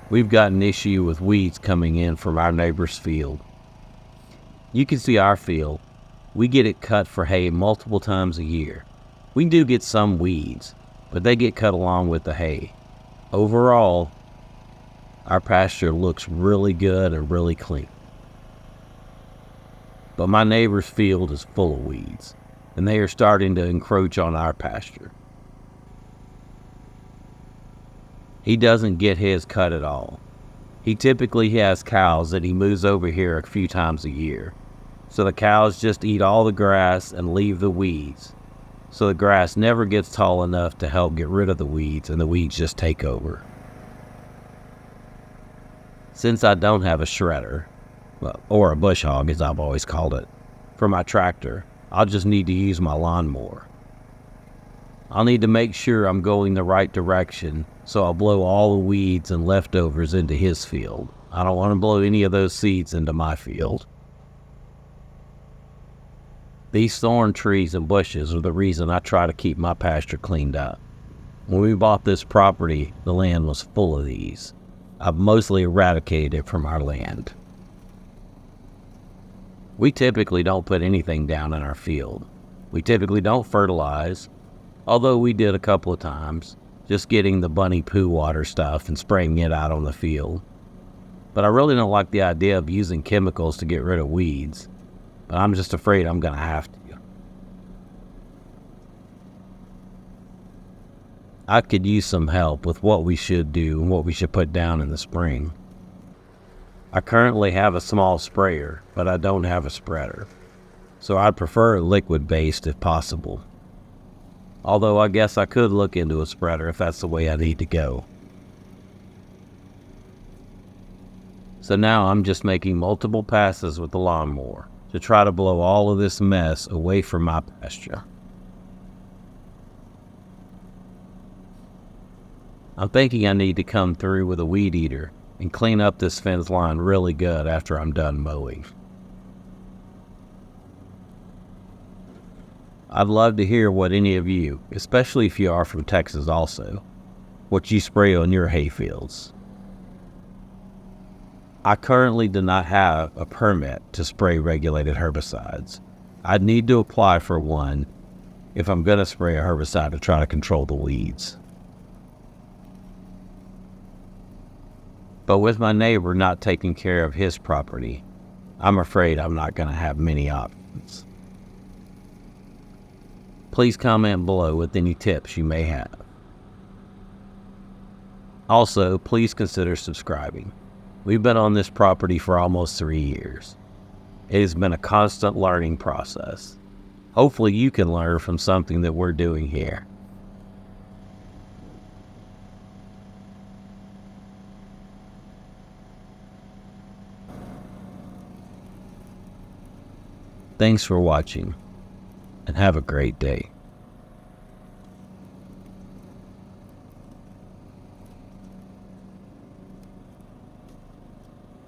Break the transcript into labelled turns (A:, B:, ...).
A: We've got an issue with weeds coming in from our neighbor's field. You can see our field. We get it cut for hay multiple times a year. We do get some weeds, but they get cut along with the hay. Overall, our pasture looks really good and really clean. But my neighbor's field is full of weeds, and they are starting to encroach on our pasture. He doesn't get his cut at all. He typically has cows that he moves over here a few times a year. So the cows just eat all the grass and leave the weeds. So the grass never gets tall enough to help get rid of the weeds, and the weeds just take over. Since I don't have a shredder, or a bush hog as I've always called it, for my tractor, I'll just need to use my lawnmower. I'll need to make sure I'm going the right direction, so I'll blow all the weeds and leftovers into his field. I don't want to blow any of those seeds into my field. These thorn trees and bushes are the reason I try to keep my pasture cleaned up. When we bought this property, the land was full of these. I've mostly eradicated it from our land. We typically don't put anything down in our field. We typically don't fertilize, although we did a couple of times, just getting the bunny poo water stuff and spraying it out on the field. But I really don't like the idea of using chemicals to get rid of weeds. But I'm just afraid I'm going to have to. I could use some help with what we should do and what we should put down in the spring. I currently have a small sprayer, but I don't have a spreader. So I'd prefer liquid-based if possible. Although I guess I could look into a spreader if that's the way I need to go. So now I'm just making multiple passes with the lawnmower to try to blow all of this mess away from my pasture. I'm thinking I need to come through with a weed eater and clean up this fence line really good after I'm done mowing. I'd love to hear what any of you, especially if you are from Texas also, what you spray on your hay fields. I currently do not have a permit to spray regulated herbicides. I'd need to apply for one if I'm going to spray a herbicide to try to control the weeds. But with my neighbor not taking care of his property, I'm afraid I'm not going to have many options. Please comment below with any tips you may have. Also, please consider subscribing. We've been on this property for almost 3 years. It has been a constant learning process. Hopefully you can learn from something that we're doing here. Thanks for watching, and have a great day.